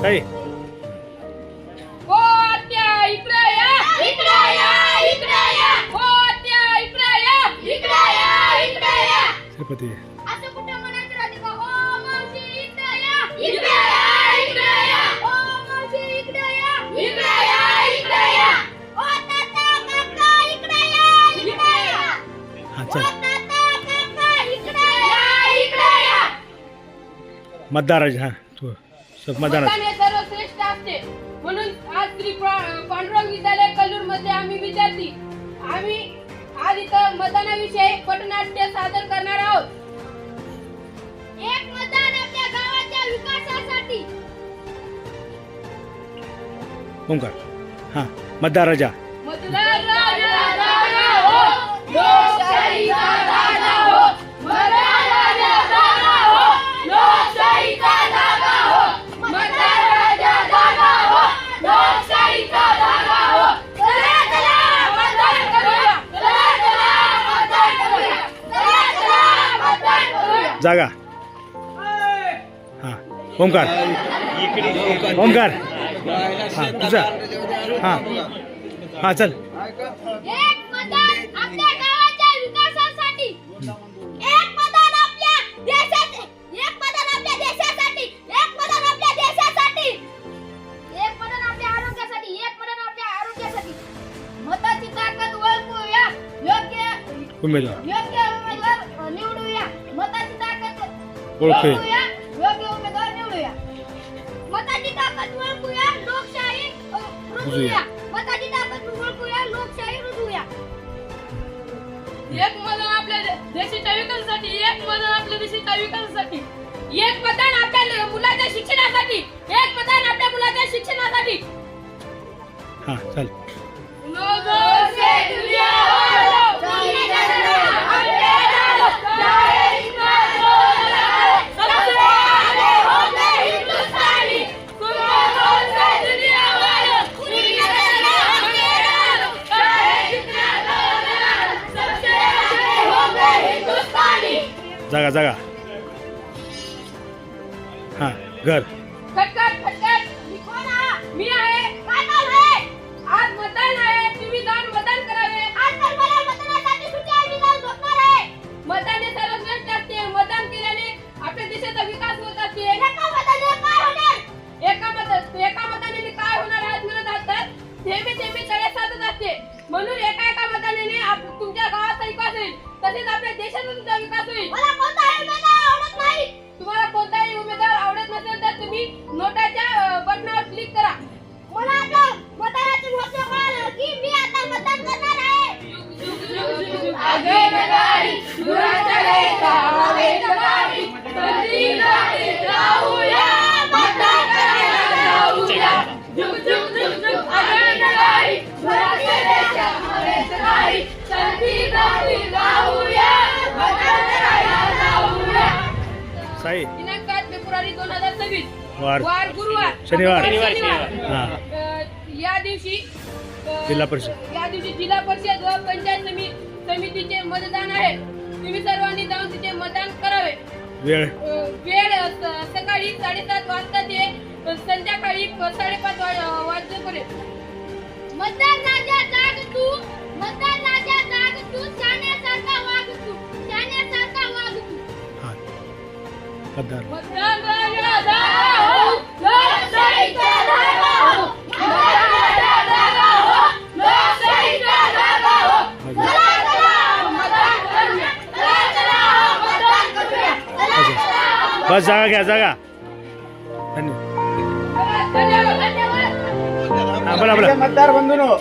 साई श्रीपती हा चल मतदार हा तू सब मतदार सर्वश्रेष्ठ असते म्हणून आज श्री पांडुरंग विद्यालय कल्लूर मध्ये आम्ही विद्यार्थी आम्ही आज इथं मतदानाविषयी पटनाट्य सादर करणार आहोत. एक मतदान आपल्या गावाच्या विकासासाठी. ओंकार हा मतदार राजा मतदार राजा हो लोकशाहीचा राजा हो मतदार राजा हो लोकशाहीचा राजा हो मतदार राजा हो लोकशाहीचा राजा हो. चला चला मतदान करूया चला चला मतदान करूया चला चला मतदान करूया. जागा हा ओंकार ओंकार हा तुझा हा हा चल एक मतदान आपल्या गावाच्या विकासासाठी. एक मतदान आपल्या देशासाठी. एक मतदान आपल्या देशासाठी. एक मतदान आपल्या देशासाठी. एक मतदान आपल्या आरोग्यासाठी. एक मतदान आपल्या आरोग्यासाठी. मताची ताकद ओळखूया योग्य उमेदवार निवडूया. मताची ताकद ओळखूया योग्य उमेदवार निवडूया. मताची ताकद ओळखूया लोकशाही रुजवूया. मताची ताकद ओळखूया लोकशाही रुजवूया. एक मतदान आपल्या देशाच्या विकासासाठी. एक मतदान आपल्या देशाच्या विकासासाठी. एक मतदान आपल्या मुलाच्या शिक्षणासाठी. एक मतदान आपल्या मुलाच्या शिक्षणासाठी. हा चल जागा जागा हा घर खटखट खटखट मी आहे. काय नाव आहे? आज मतदान आहे. तुम्ही जाऊन मतदान करावे. आज तर मला मतदानासाठी सुट्टी आहे. मी जाऊन झोपणार आहे. मतदान हे सर्वश्रेष्ठ असते. मतदान केल्याने आपल्या देशाचा विकास होत असते. एका मताने काय होणार? एका मताने काय होणार आज म्हणत असतात. थेंबे थेंबे तळे साचत असते. म्हणून एका मताने तुमच्या गावाचा विकास होईल. तसेच आपल्या देशाचा सुद्धा विकास होईल. मला कोणताही उमेदवार आवडत नाही. तुम्हाला कोणताही उमेदवार आवडत नसेल तर तुम्ही नोटाच्या बटनावर क्लिक करा. मला आता मतदानाचे महत्त्व कळालं की मी आता मतदान करणार आहे. आगे नगारी दुराच्या लेका हवेत गाडी कधी गाडी जाऊया मतदान करायला जाऊया. जुग जुग जुग जुग आगे नगारी दुराच्या लेका हवेत गाडी कधी गाडी जाऊया मतदान करायला जाऊया. साई दिनांक 5 फेब्रुवारी 2026 वार गुरुवार शनिवार हा या दिवशी जिल्हा परिषद जिल्हा परिषद व पंचायत समितीचे मतदान आहे. तुम्ही सर्वांनी जाऊन तिथे मतदान करावे. वेळ सकाळी 7:30 वाजता ते संध्याकाळी 5:30 वाजेपर्यंत. मतदान राजा जाग तू. मतदान राजा जाग तू. शाण्यासारखा वाग तू. शाण्यासारखा वाग तू. हा मतदार मतदान राजा जागा हो लोकशाहीचा जागा हो. मतदान राजा जागा हो लोकशाहीचा जागा हो. चला चला मतदान करूया. चला चला मतदान करूया. चला चला बस जागा घ्या जागा धन्यवाद हा बोला बोला मतदार बंधूंनो,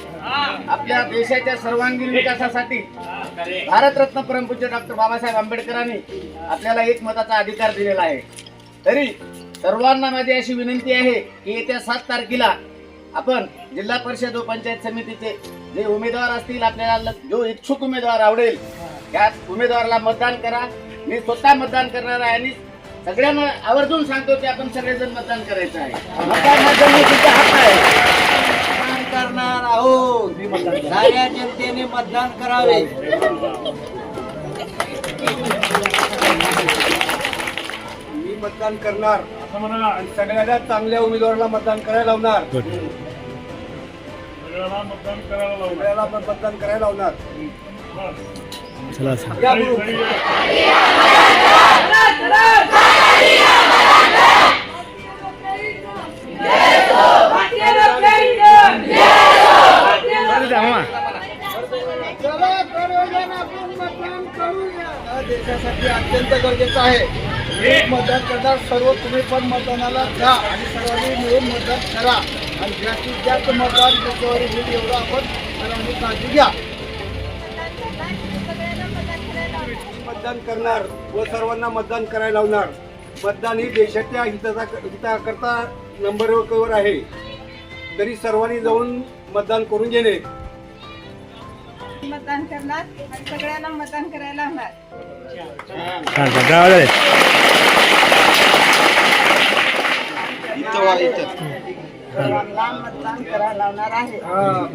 आपल्या देशाच्या सर्वांगीण विकासासाठी भारतरत्न परमपूज्य डॉक्टर बाबासाहेब आंबेडकरांनी आपल्याला एक मताचा अधिकार दिलेला आहे. तरी सर्वांना माझी अशी विनंती आहे की येत्या 7 तारखेला आपण जिल्हा परिषद व पंचायत समितीचे जे उमेदवार असतील, आपल्याला जो इच्छुक उमेदवार आवडेल त्या उमेदवाराला मतदान करा. मी स्वतः मतदान करणार आहे आणि सगळ्यांना आवर्जून सांगतो की आपण सगळेजण मतदान करायचं आहे. मतदान हा जन्मसिद्ध हक्क आहे. मतदान करणार आहोत. साऱ्या जनतेने मतदान करावे. मी मतदान करणार. आणि सगळ्याला चांगल्या उमेदवाराला मतदान करायला लावणार. गुड. सगळ्याला मतदान करायला लावणार. चला चला. या गुरु. बरं द्या मामा. हा देशासाठी अत्यंत गरजेचं आहे. एक मतदान करणार सर्व तुम्ही पण मतदानाला घ्या आणि सर्वांनी मिळून मतदान करा आणि जास्तीत जास्त मतदान टक्केवारी होईल एवढं आपण सर्वांनी काळजी घ्या. मतदान करणार व सर्वांना मतदान करायला लावणार. मतदान ही देशाच्या हिताकरता नंबर 1 वर आहे. तरी सर्वांनी जाऊन मतदान करून घेणे. मतदान करणार आणि सगळ्यांना मतदान करायला लावणार. छान छान. गावाला आहे. सर्वांना मतदान करायला लावणार आहे. हा,